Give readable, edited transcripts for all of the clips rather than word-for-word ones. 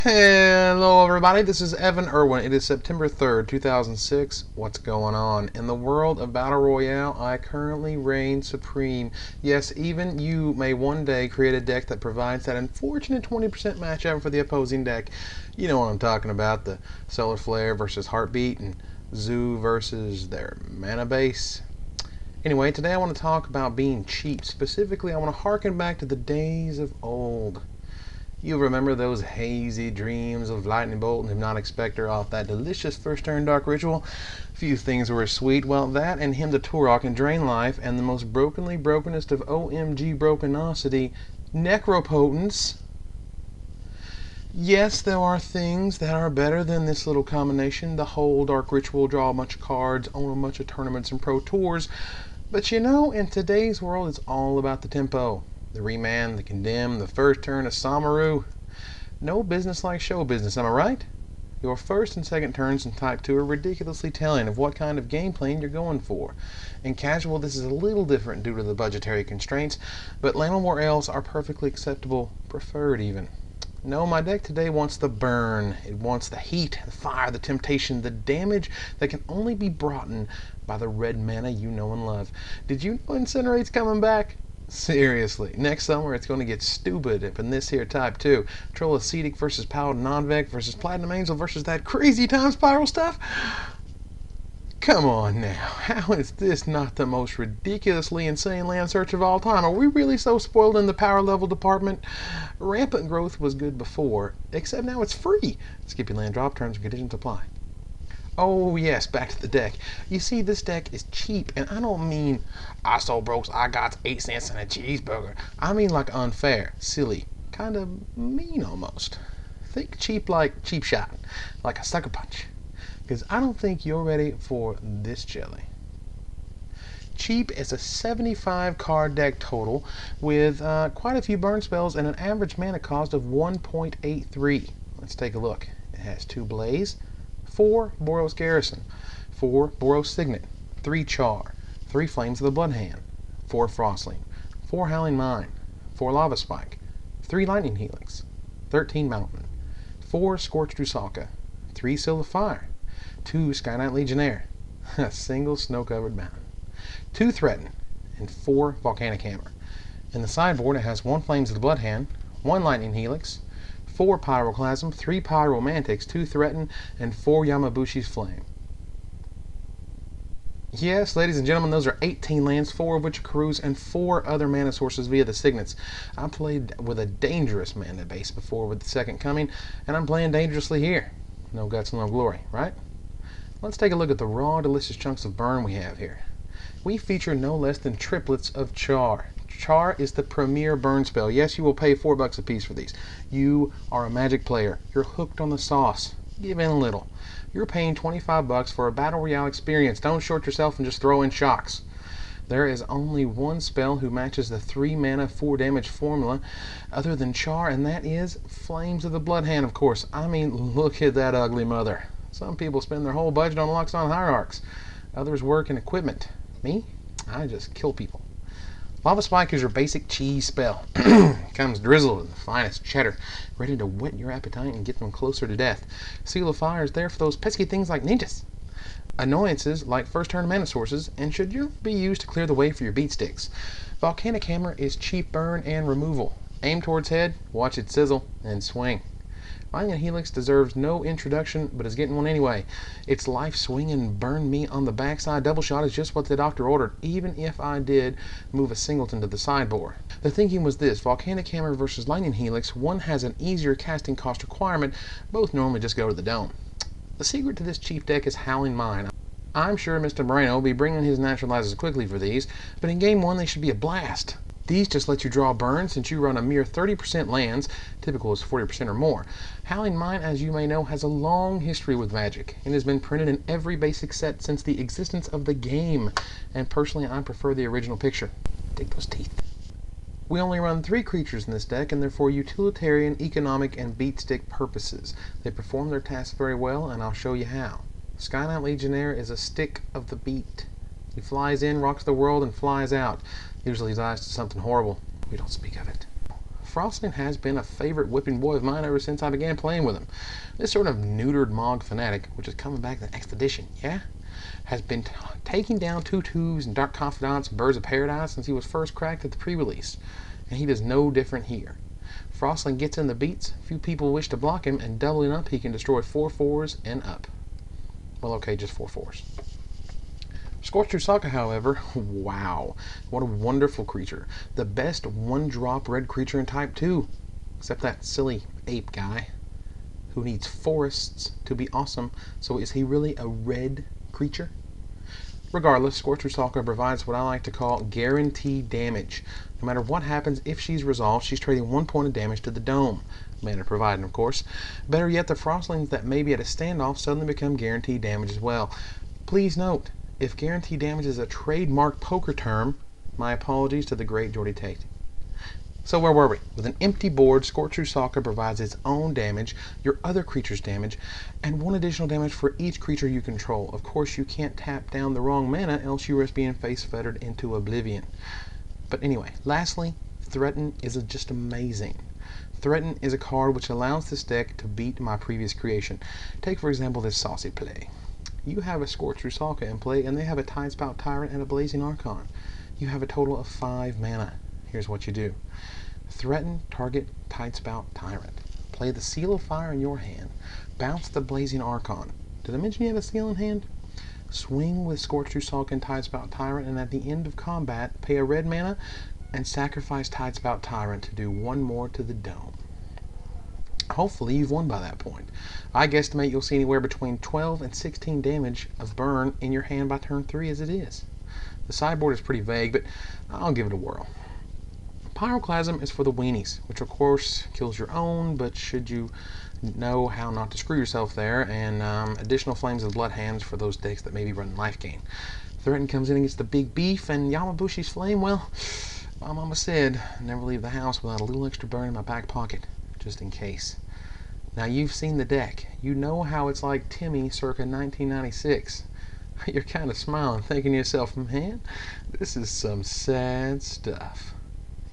Hello everybody, this is Evan Irwin. It is September 3rd, 2006. What's going on? In the world of Battle Royale, I currently reign supreme. Yes, even you may one day create a deck that provides that unfortunate 20% matchup for the opposing deck. You know what I'm talking about, the Solar Flare versus Heartbeat and Zoo versus their mana base. Anyway, today I want to talk about being cheap. Specifically, I want to harken back to the days of old. You remember those hazy dreams of Lightning Bolt and Hypnotic Spectre off that delicious first turn Dark Ritual? Few things were as sweet. Well, that and Hymn to Turok and Drain Life and the most brokenly brokenest of OMG brokenosity, Necropotence. Yes, there are things that are better than this little combination. The whole Dark Ritual, draw a bunch of cards, own a bunch of tournaments and pro tours. But you know, in today's world, it's all about the tempo. The Remand, the Condemn, the first turn of Samaru. No business like show business, am I right? Your first and second turns in Type 2 are ridiculously telling of what kind of game plan you're going for. In casual, this is a little different due to the budgetary constraints, but Lammermoor Elves are perfectly acceptable, preferred even. No, my deck today wants the burn. It wants the heat, the fire, the temptation, the damage that can only be brought in by the red mana you know and love. Did you know Incinerate's coming back? Seriously, next summer it's going to get stupid up in this here Type 2. Troll Ascetic versus Paladin Non-Vec versus Platinum Angel versus that crazy time spiral stuff? Come on now, how is this not the most ridiculously insane land search of all time? Are we really so spoiled in the power level department? Rampant growth was good before, except now it's free. Skip your land drop, terms and conditions apply. Oh yes, back to the deck. You see, this deck is cheap, and I don't mean I so broke I got 8 cents in a cheeseburger. I mean like unfair, silly, kind of mean almost. Think cheap like cheap shot, like a sucker punch. Because I don't think you're ready for this jelly. Cheap is a 75 card deck total with quite a few burn spells and an average mana cost of 1.83. Let's take a look. It has 2 Blaze, 4 Boros Garrison, 4 Boros Signet, 3 Char, 3 Flames of the Blood Hand, 4 Frostling, 4 Howling Mine, 4 Lava Spike, 3 Lightning Helix, 13 Mountain, 4 Scorched Rusalka, 3 Seal of Fire, 2 Sky Knight Legionnaire, a single snow-covered mountain, 2 Threaten, and 4 Volcanic Hammer. In the sideboard it has 1 Flames of the Blood Hand, 1 Lightning Helix, 4 Pyroclasm, 3 Pyromantics, 2 Threaten, and 4 Yamabushi's Flame. Yes, ladies and gentlemen, those are 18 lands, 4 of which are Karus, and 4 other mana sources via the Signets. I played with a dangerous mana base before with the Second Coming, and I'm playing dangerously here. No guts, no glory, right? Let's take a look at the raw, delicious chunks of burn we have here. We feature no less than triplets of Char. Char is the premier burn spell. Yes, you will pay $4 a piece for these. You are a Magic player. You're hooked on the sauce. Give in a little. You're paying $25 for a Battle Royale experience. Don't short yourself and just throw in shocks. There is only one spell who matches the 3 mana 4 damage formula other than Char, and that is Flames of the Blood Hand, of course. I mean, look at that ugly mother. Some people spend their whole budget on Luxon Hierarchs. Others work in equipment. Me? I just kill people. Lava Spike is your basic cheese spell. Comes drizzled with the finest cheddar, ready to whet your appetite and get them closer to death. Seal of Fire is there for those pesky things like ninjas. Annoyances like first turn mana sources, and should be used to clear the way for your beat sticks. Volcanic Hammer is cheap burn and removal. Aim towards head, watch it sizzle, and swing. Lightning Helix deserves no introduction, but is getting one anyway. Its life swing and burn me on the backside double shot is just what the doctor ordered, even if I did move a singleton to the sideboard. The thinking was this: Volcanic Hammer versus Lightning Helix, one has an easier casting cost requirement, both normally just go to the dome. The secret to this cheap deck is Howling Mine. I'm sure Mr. Moreno will be bringing his naturalizers quickly for these, but in game 1 they should be a blast. These just let you draw burn since you run a mere 30% lands, typical is 40% or more. Howling Mine, as you may know, has a long history with Magic and has been printed in every basic set since the existence of the game, and personally I prefer the original picture. Take those teeth. We only run 3 creatures in this deck, and they're for utilitarian, economic, and beat stick purposes. They perform their tasks very well, and I'll show you how. Sky Knight Legionnaire is a stick of the beat. He flies in, rocks the world, and flies out. Usually dies to something horrible. We don't speak of it. Frostling has been a favorite whipping boy of mine ever since I began playing with him. This sort of neutered Mog fanatic, which is coming back in the next edition, yeah? Has been taking down tutus and dark confidants and birds of paradise since he was first cracked at the pre-release, and he does no different here. Frostling gets in the beats, few people wish to block him, and doubling up he can destroy 4/4s and up. Well, okay, just 4/4s. Scorched Rusaka, however, wow, what a wonderful creature. The best one-drop red creature in Type 2, except that silly ape guy who needs forests to be awesome. So is he really a red creature? Regardless, Scorched Rusaka provides what I like to call guaranteed damage. No matter what happens, if she's resolved, she's trading 1 point of damage to the dome. Mana provided, of course. Better yet, the Frostlings that may be at a standoff suddenly become guaranteed damage as well. Please note, if guaranteed damage is a trademark poker term, my apologies to the great Jordy Tate. So where were we? With an empty board, Scorched Rusaka provides its own damage, your other creature's damage, and 1 additional damage for each creature you control. Of course, you can't tap down the wrong mana, else you risk being face-fettered into oblivion. But anyway, lastly, Threaten is just amazing. Threaten is a card which allows this deck to beat my previous creation. Take, for example, this saucy play. You have a Scorched Rusaka in play, and they have a Tidespout Tyrant and a Blazing Archon. You have a total of 5 mana. Here's what you do. Threaten target Tidespout Tyrant. Play the Seal of Fire in your hand. Bounce the Blazing Archon. Did I mention you have a seal in hand? Swing with Scorched Rusaka and Tidespout Tyrant, and at the end of combat, pay a red mana and sacrifice Tidespout Tyrant to do 1 more to the dome. Hopefully you've won by that point. I guesstimate you'll see anywhere between 12 and 16 damage of burn in your hand by turn 3 as it is. The sideboard is pretty vague, but I'll give it a whirl. Pyroclasm is for the weenies, which of course kills your own, but should you know how not to screw yourself there, and additional Flames of Blood Hands for those decks that maybe run life gain. Threaten comes in against the big beef, and Yamabushi's Flame, well, my mama said, never leave the house without a little extra burn in my back pocket, just in case. Now you've seen the deck. You know how it's like Timmy circa 1996. You're kind of smiling, thinking to yourself, man, this is some sad stuff.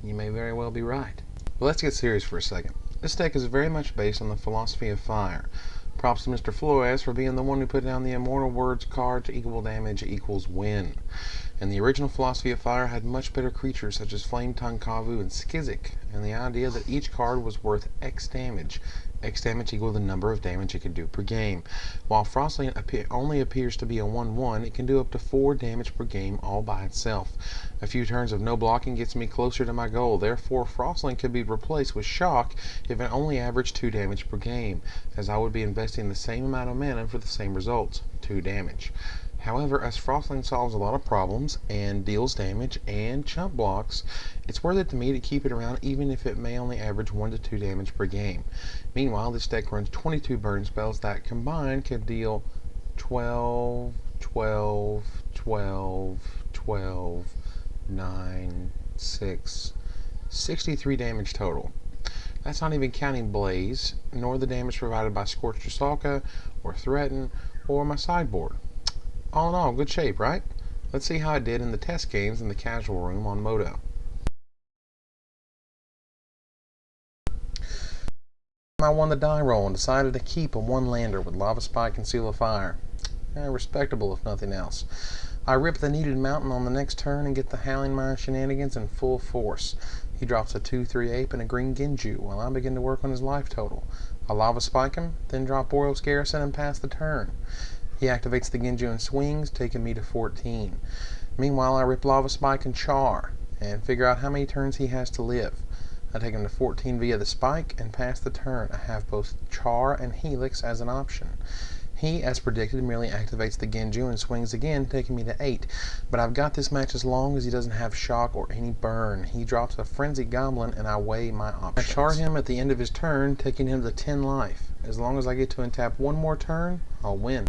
You may very well be right. Well, let's get serious for a second. This deck is very much based on the philosophy of fire. Props to Mr. Flores for being the one who put down the immortal words cards equal damage equals win. And the original philosophy of fire had much better creatures such as Flame Tongue Kavu and Skizik, and the idea that each card was worth X damage. X damage equal the number of damage it can do per game. While Frostling only appears to be a 1/1, it can do up to 4 damage per game all by itself. A few turns of no blocking gets me closer to my goal. Therefore, Frostling could be replaced with Shock if it only averaged 2 damage per game, as I would be investing the same amount of mana for the same results, 2 damage. However, as Frostling solves a lot of problems and deals damage and chump blocks, it's worth it to me to keep it around even if it may only average 1 to 2 damage per game. Meanwhile, this deck runs 22 burn spells that combined could deal 12, 12, 12, 12, 9, 6, 63 damage total. That's not even counting Blaze, nor the damage provided by Scorched Rusaka, or Threaten, or my sideboard. All in all, good shape, right? Let's see how I did in the test games in the casual room on Moto. I won the die roll and decided to keep a 1-lander with Lava Spike and Seal of Fire. Respectable if nothing else. I rip the needed mountain on the next turn and get the Howling Mine shenanigans in full force. He drops a 2/3 ape and a green Genju while I begin to work on his life total. I Lava Spike him, then drop Boros Garrison and pass the turn. He activates the Genju and swings, taking me to 14. Meanwhile, I rip Lava Spike and Char, and figure out how many turns he has to live. I take him to 14 via the Spike, and pass the turn. I have both Char and Helix as an option. He, as predicted, merely activates the Genju and swings again, taking me to 8. But I've got this match as long as he doesn't have Shock or any burn. He drops a Frenzied Goblin, and I weigh my options. I char him at the end of his turn, taking him to 10 life. As long as I get to untap 1 more turn, I'll win.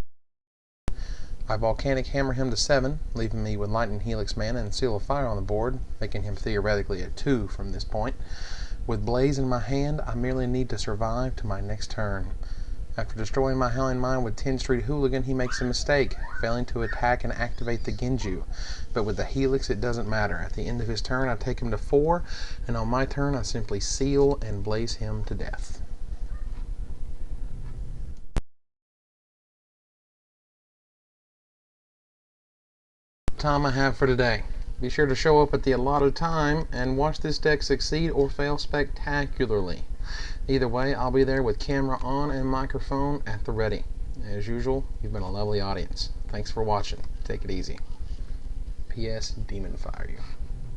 I Volcanic Hammer him to 7, leaving me with Lightning Helix mana and Seal of Fire on the board, making him theoretically a 2 from this point. With Blaze in my hand, I merely need to survive to my next turn. After destroying my Howling Mine with 10th Street Hooligan, he makes a mistake, failing to attack and activate the Genju. But with the Helix, it doesn't matter. At the end of his turn, I take him to 4, and on my turn, I simply seal and blaze him to death. Time I have for today. Be sure to show up at the allotted time and watch this deck succeed or fail spectacularly. Either way, I'll be there with camera on and microphone at the ready. As usual, you've been a lovely audience. Thanks for watching. Take it easy. P.S. Demon fire you.